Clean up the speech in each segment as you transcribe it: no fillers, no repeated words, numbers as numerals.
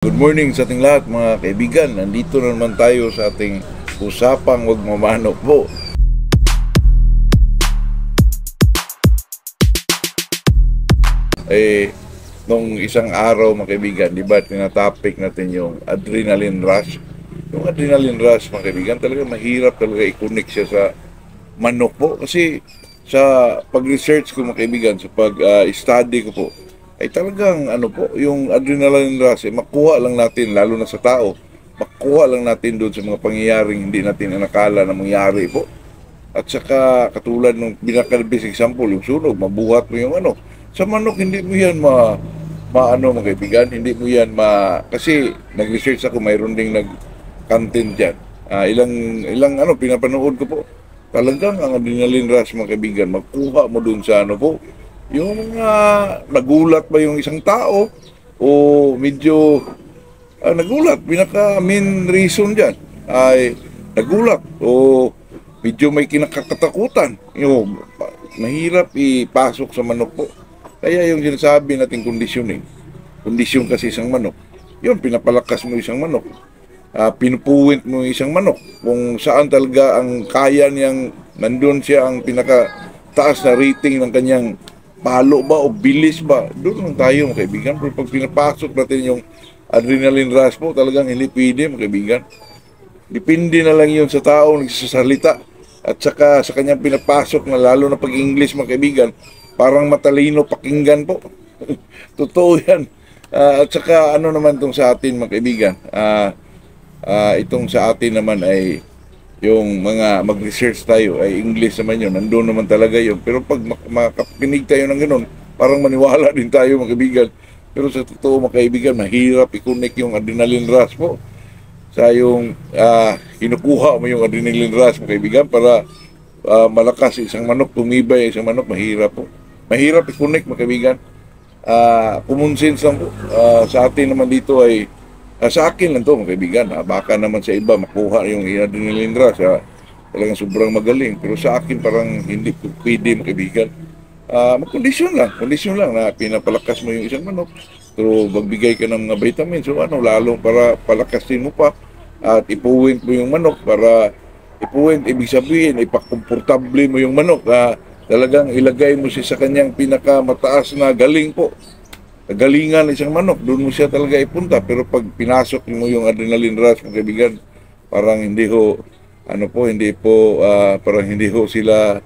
Good morning sa ating lahat mga kaibigan. Nandito na naman tayo sa ating usapang wag mamanok po. Nung isang araw mga kaibigan, di ba tinatopic natin yung adrenaline rush. Yung adrenaline rush mga kaibigan, talaga mahirap talaga i-connect siya sa manok po. Kasi sa pag-research ko mga kaibigan, sa pag-study ko po, ay talagang yung adrenaline rush, makuha lang natin, lalo na sa tao, makuha lang natin doon sa mga pangyayaring hindi natin inakala na mangyari po. At saka katulad ng binakalbis example, yung sunog, mabuhat mo yung Sa manok, hindi mo yan mga kaibigan, hindi mo yan kasi nag-research ako, mayroon ding nag-content dyan. Ilang pinapanood ko po. Talagang ang adrenaline rush mga kaibigan, magkuha mo dun sa yung nagulat ba yung isang tao o medyo nagulat. Pinaka main reason dyan ay nagulat o medyo may kinakatakutan. Yung mahirap ipasok sa manok po. Kaya yung sinasabi natin conditioning, kondisyon kasi isang manok, yun, pinapalakas mo isang manok. Pinupuwint mo isang manok kung saan talaga ang kaya niyang, nandun siya ang pinakataas na rating ng kanyang palo ba o bilis ba, doon lang tayo mga kaibigan. Pero pag pinapasok natin yung adrenaline rush po, talagang hindi pwede mga kaibigan. Depende na lang yun sa tao nagsasalita at saka sa kanyang pinapasok na, lalo na pag English mga kaibigan, parang matalino pakinggan po. Totoo yan. At saka naman itong sa atin mga kaibigan, itong sa atin naman ay yung mga mag-research tayo, ay English naman yun, nandun naman talaga yun. Pero pag makapinig tayo ng ganun, parang maniwala din tayo mga kaibigan. Pero sa totoo mga kaibigan, mahirap i-connect yung adrenaline rush po sa yung kinukuha mo yung adrenaline rush mga kaibigan para malakas isang manok, tumibay isang manok. Mahirap po. Mahirap i-connect mga kaibigan. Common sense lang po. Sa atin naman dito ay sa akin lang to mga kaibigan. Baka naman sa iba makuha yung adrenaline rush. Talagang sobrang magaling. Pero sa akin parang hindi pwede mga kaibigan. Kondisyon lang na pinapalakas mo yung isang manok. Pero magbigay ka ng mga vitamins. So lalong para palakasin mo pa. At ipuwint mo yung manok para ipuwint, ibig sabihin, ipakomportable mo yung manok. Talagang ilagay mo siya sa kanyang pinakamataas na galing po. Galingan ng isang manok, doon mo siya talaga ipunta. Pero pag pinasok mo yung adrenaline rush mga kaibigan, parang hindi ho sila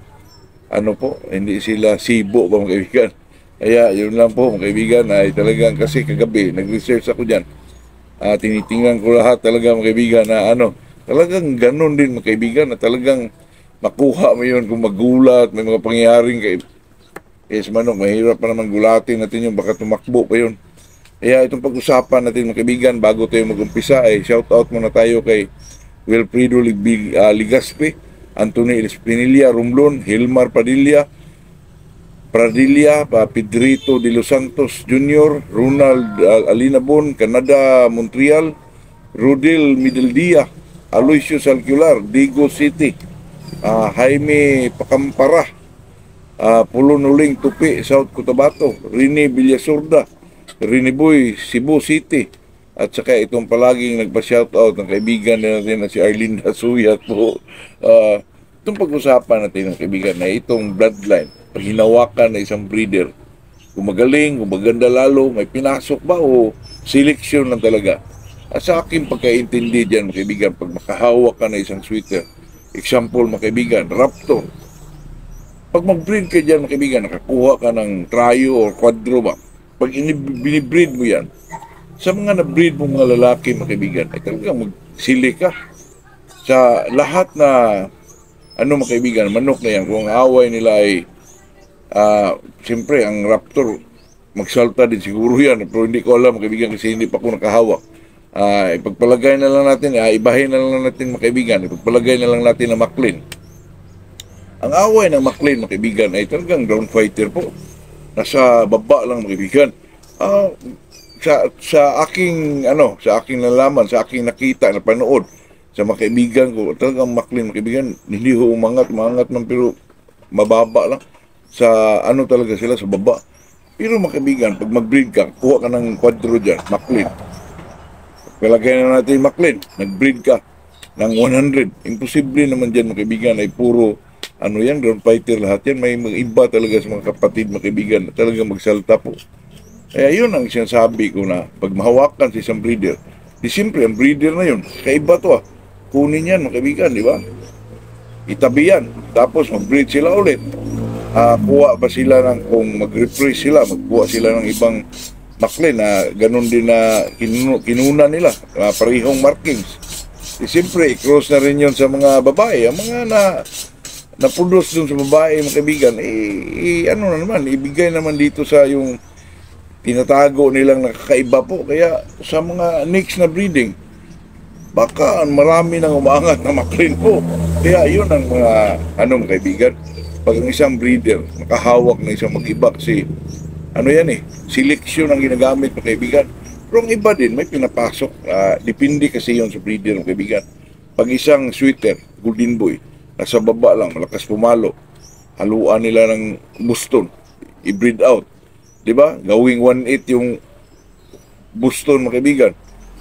hindi sila sibo ba mga kaibigan. Kaya yun lang po mga kaibigan, ay talagang kasi kagabi nag-research ako dyan. Tinitingnan ko lahat talaga mga kaibigan na talagang ganun din mga kaibigan, na talagang makuha mo yun kung magulat, may mga pangyayaring sa manok, mahirap pa naman gulatin natin yung baka tumakbo pa yun. Kaya itong pag-usapan natin mga kaibigan, bago tayo mag-umpisa, ay shout out muna tayo kay Wilfredo Ligaspe, Anthony Espinilla Romblon, Hilmar Padilla, Pedrito de los Santos Jr., Ronald Alinabon, Canada, Montreal, Rodel Mideldia, Aloysius Alcular, Digo City, Jaime Pakampara, Pulonuling Tupi, South Cotabato, Rene Villasorda, Rene Boy, Cebu City, at saka itong palaging nagpa-shoutout ng kaibigan natin na si Arlinda Suyat po. Itong pag-usapan natin ng kaibigan na itong bloodline, pag hinawakan na isang breeder, kung magaling, kung maganda lalo, may pinasok ba o selection lang talaga. At sa akin pagkaintindi dyan mga kaibigan, pag makahawak ka na isang sweater, example mga kaibigan, Raptor, pag mag-breed ka dyan, mga kaibigan, nakakuha ka ng trio or quadro ba? Pag binibreed mo yan, sa mga na-breed mo mga lalaki, mga kaibigan, ay talagang magsili ka. Sa lahat na, mga kaibigan, manok na yan, kung ang away nila ay, siyempre, ang Raptor, magsalta din siguro yan. Pero hindi ko alam, mga kaibigan, kasi hindi pa ako nakahawak. Ipagpalagay na lang natin, ibahin na lang natin, mga kaibigan, ipagpalagay na lang natin na Maclean. Ang away ng Maclean, mga kaibigan, ay talagang ground fighter po. Nasa baba lang, mga kaibigan. Sa aking nalaman, sa aking nakita, napanood, sa mga kaibigan ko, talagang Maclean, mga kaibigan, hindi ho umangat man, pero mababa lang. Sa talaga sila, sa baba. Pero mga kaibigan, pag mag-breed ka, kuha ka ng quadro dyan, Maclean. Palagay na natin Maclean, nag-breed ka ng 100. Imposible naman dyan mga kaibigan ay puro ano yan, ground fighter lahat yan. May mga iba talaga sa mga kapatid mga kaibigan na talaga magsalta po. Kaya yun ang sinasabi ko na pag mahawakan sa isang breeder, di siyempre ang breeder na yun, kaiba to kunin yan mga kaibigan, di ba? Itabi yan, tapos mag-breed sila ulit. Kuha ba sila ng, kung mag-reprise sila, magkuha sila ng ibang Maclean na ganun din na kinuna nila, parehong markings. Siyempre, i-cross na rin yun sa mga babae. Ang mga na-produce dun sa babae, mga kaibigan, ano na naman, ibigay naman dito sa yung tinatago nilang nakakaiba po. Kaya sa mga next na breeding, baka marami nang umaangat na Maclean po. Kaya yun ang mga, mga kaibigan, pag ang isang breeder, makahawak na isang mag-iba kasi, seleksyon ang ginagamit mga kaibigan. Pero ang iba din, may pinapasok. Depende kasi yun sa breeder mga kaibigan. Pag isang sweater, golden boy, nasa baba lang, malakas pumalo, haluan nila ng Boston, i-breed out. Diba? Gawing 1/8 yung Boston mga kaibigan.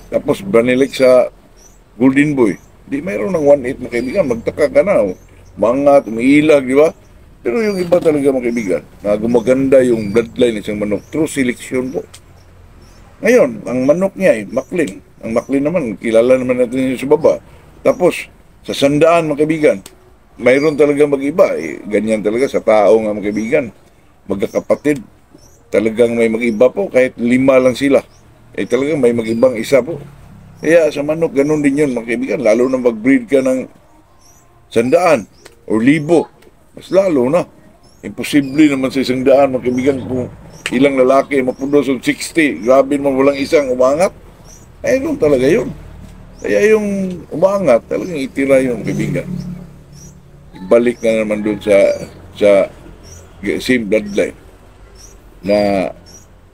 Tapos banilik sa golden boy. Di mayroon ng 1/8 mga kaibigan, magtaka ka na. Mangat, umiilag, di ba? Pero yung iba talaga mga kaibigan, na gumaganda yung bloodline isang manok through selection po. Ngayon, ang manok niya ay Maclean. Ang Maclean naman, kilala naman natin sa baba. Tapos, sa sandaan mga kaibigan, mayroon talaga mag-iba. Ganyan talaga sa tao nga mga kaibigan. Magkakapatid, talagang may mag-iba po, kahit 5 lang sila. Talagang may mag-ibang isa po. Kaya sa manok, ganun din yun mga kaibigan. Lalo na mag-breed ka ng 100 o 1,000. Mas lalo na. Imposible naman sa 100 mga kaibigan kung ilang lalaki mapudos ng 60. Grabe naman walang isang umangat. Ayun talaga yun. Kaya yung umangat, talagang itira yung kaibigan. Ibalik na naman doon sa same bloodline na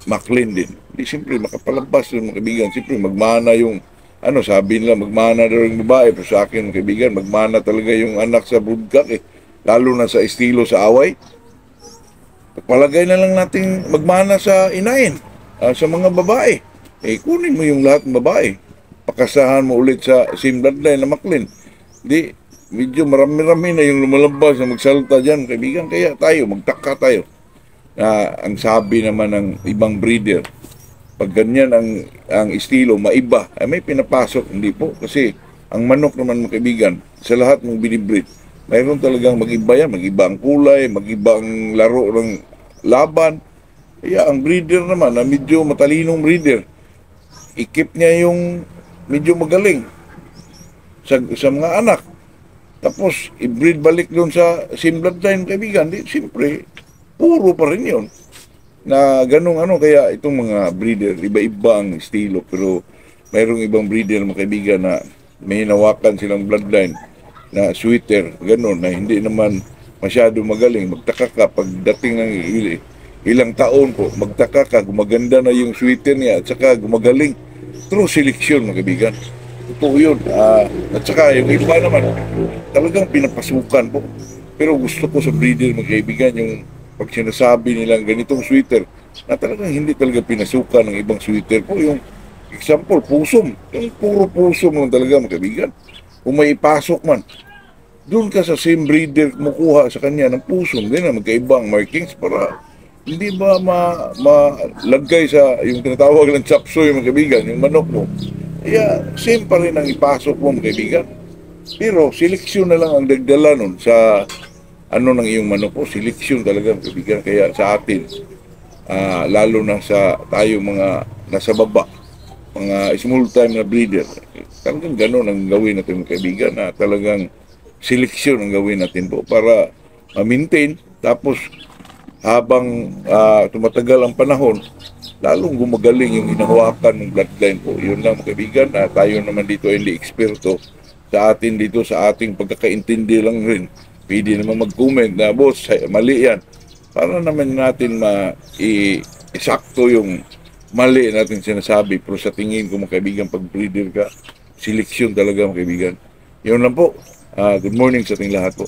Maclean din. Hindi siyempre makapalabas yung mga kaibigan. Siyempre magmana yung sabi nila magmana daw yung babae. Pero sa akin mga kaibigan, magmana talaga yung anak sa broodcock lalo na sa estilo sa away. Palagay na lang natin magmana sa inain, sa mga babae. Kunin mo yung lahat ng babae. Pakasahan mo ulit sa same bloodline na Maclean. Di, medyo marami-rami na yung lumalabas na magsalta dyan, kaibigan. Kaya magtaka tayo. Ang sabi naman ng ibang breeder, pag ganyan ang estilo, maiba, may pinapasok, hindi po. Kasi ang manok naman mga kaibigan, sa lahat ng binibreed, mayroon talagang mag-iba yan, mag-iba ang kulay, mag-iba ang laro ng laban. Kaya ang breeder naman, na medyo matalinong breeder, ikip niya yung medyo magaling sa mga anak. Tapos, i-breed balik doon sa same bloodline kaibigan. Di, siyempre, puro pa rin yun. Na ganung kaya itong mga breeder, iba-iba ang estilo. Pero, mayroong ibang breeder mga kaibigan na may hinawakan silang bloodline na sweater, ganun, na hindi naman masyado magaling. Magtaka ka pagdating ng ilang taon po, magtaka ka, gumaganda na yung sweater niya at saka gumagaling through selection mga kaibigan. Totoo yun. At saka yung iba naman, talagang pinapasukan po. Pero gusto ko sa breeder mga kaibigan, yung pag sinasabi nilang ganitong sweater, na talagang hindi talaga pinasukan ng ibang sweater po. Yung example, pusom. Yung puro pusom lang talaga mga kaibigan. Kung may ipasok man, doon ka sa same breeder kumukuha sa kanya ng pusom, din na magkaibang markings para hindi ba malagay sa yung tinatawag ng chapsoy mga kaibigan, yung manok mo. Kaya same pa rin ang ipasok mo mga kaibigan. Pero seleksyon na lang ang dagdala nun sa ng iyong manok po. Seleksyon talaga mga kaibigan. Kaya sa atin, lalo na sa tayo mga nasa baba, mga small time na breeder, talagang gano'n ang gawin natin mga kaibigan, na talagang seleksyon ang gawin natin po para ma-maintain. Tapos habang tumatagal ang panahon, lalong gumagaling yung hinahawakan ng bloodline po. Yun lang mga kaibigan, tayo naman dito hindi eksperto. Sa atin dito, sa ating pagkakaintindi lang rin, pwede naman mag-comment na, boss, mali yan. Para naman natin isakto yung mali natin sinasabi. Pero sa tingin ko mga kaibigan, pag breeder ka, seleksyon talaga mga kaibigan. Yun lang po. Good morning sa ating lahat po.